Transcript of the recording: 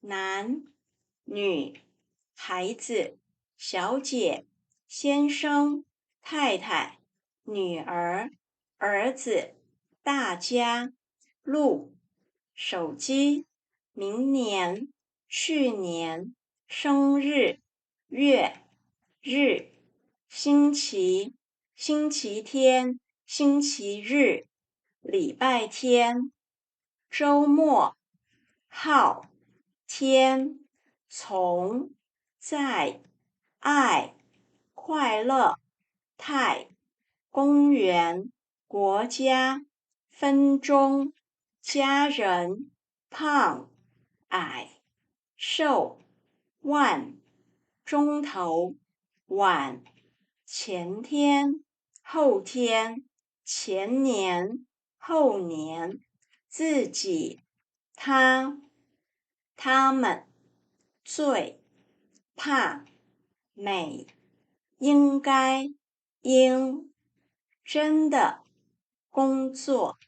男、女、孩子、小姐、先生、太太、女儿、儿子、大家、路、手机、明年、去年、生日、月、日、星期、星期天、星期日、礼拜天、周末、号、天、从、在、爱、快乐、太、公园、国家、分钟、家人、胖、矮、瘦、万、钟头、晚、前天、后天、前年、后年、自己、他、他们、最、怕、美、应该、应、真的、工作。